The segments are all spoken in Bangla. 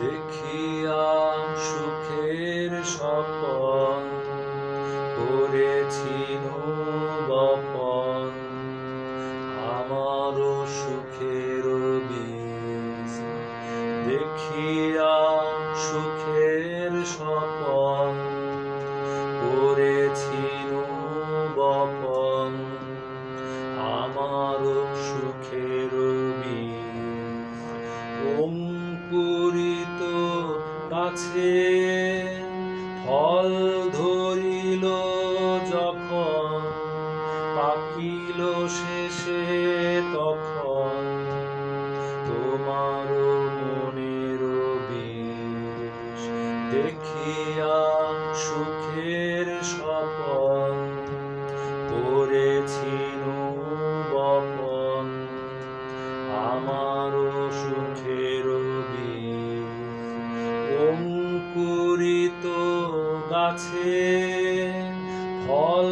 দেখিয়া সুখের স্বপন করেছি বপন, আমারও সুখের বীজ। দেখিয়া সুখের স্বপন করেছি বপন, আমারও সুখের বীজ। অঙ্কুরিত গাছে ফল ধরিল যখন, পাকিল শেষে তখন তোমার মনের বীজ। দেখিয়া সুখের স্বপন করেছি বপন, আমারও সুখের বীজ। অঙ্কুরিত গাছে ফল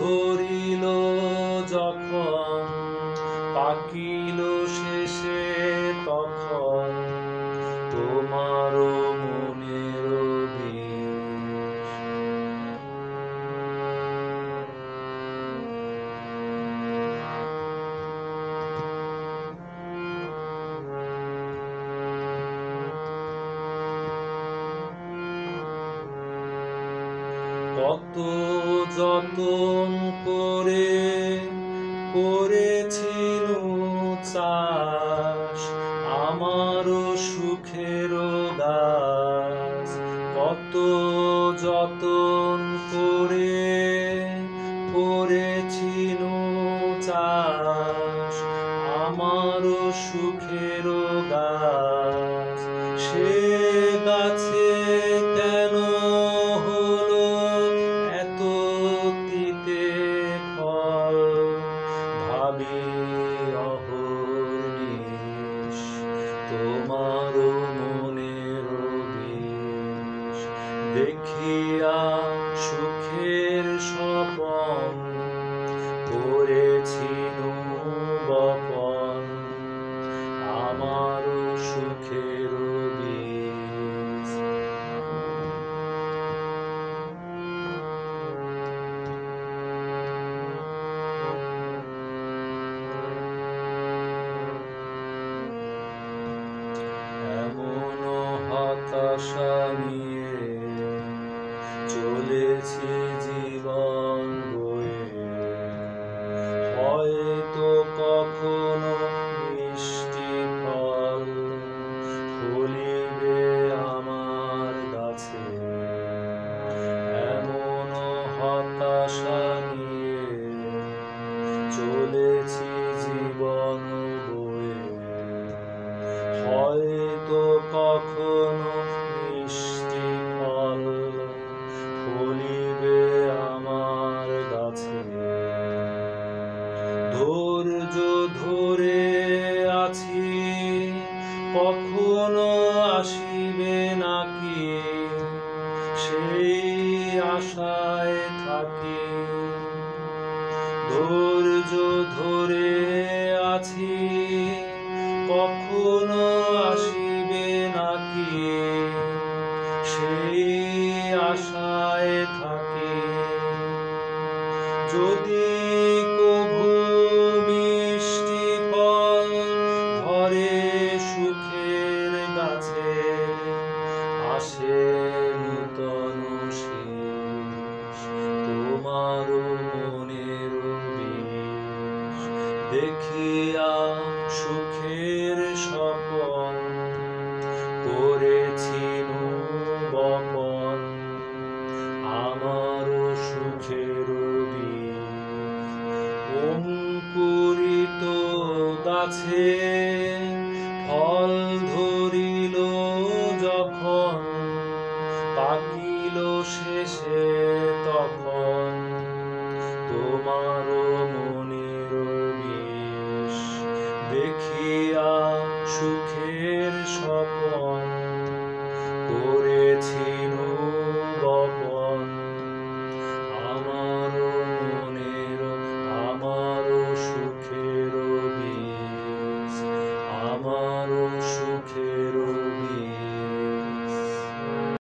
ধরিল যখন, পাকিল শেষে তখন তোমার মনের বীজ। কত যতন করে করেছিল চাষ, আমারও সুখের গাছ। কত যতন করে করেছিল চাষ, আমারও সুখের গাছ। সে গাছে কেন হলো এত তিতে ফল, ভাবি অহর্নিশ তোমার মনের বীজ। দেখিয়া সুখের স্বপন করেছি বপন, আমারও সুখের বীজ। এমন হতাশা নিয়ে চলেছি জীবন বয়ে, হয়তো কখনো মিষ্টি ফল ফলিবে আমার গাছে। এমন হতাশা নিয়ে চলেছি জীবন বয়ে, হয়তো কখনো মিষ্টি ফল ফলিবে আমার গাছে। ধৈর্য ধরে আছি কখনো আসিবে নাকি, সেই আশায় থাকি। ধৈর্য ধরে আছি কখনো আসিবে নাকি, সেই আশায় থাকি। যদি কভু মিষ্টি ফল ধরে সুখের গাছে, আসে নূতন শীষ তোমার মনের বীজ। দেখিয়া সুখের স্বপন করেছি বপন, আমারও সুখের বীজ। অঙ্কুরিত গাছে ফল ধরিল যখন, পাকিল শেষে তখন তোমার মনের বীজ। দেখিয়া সুখে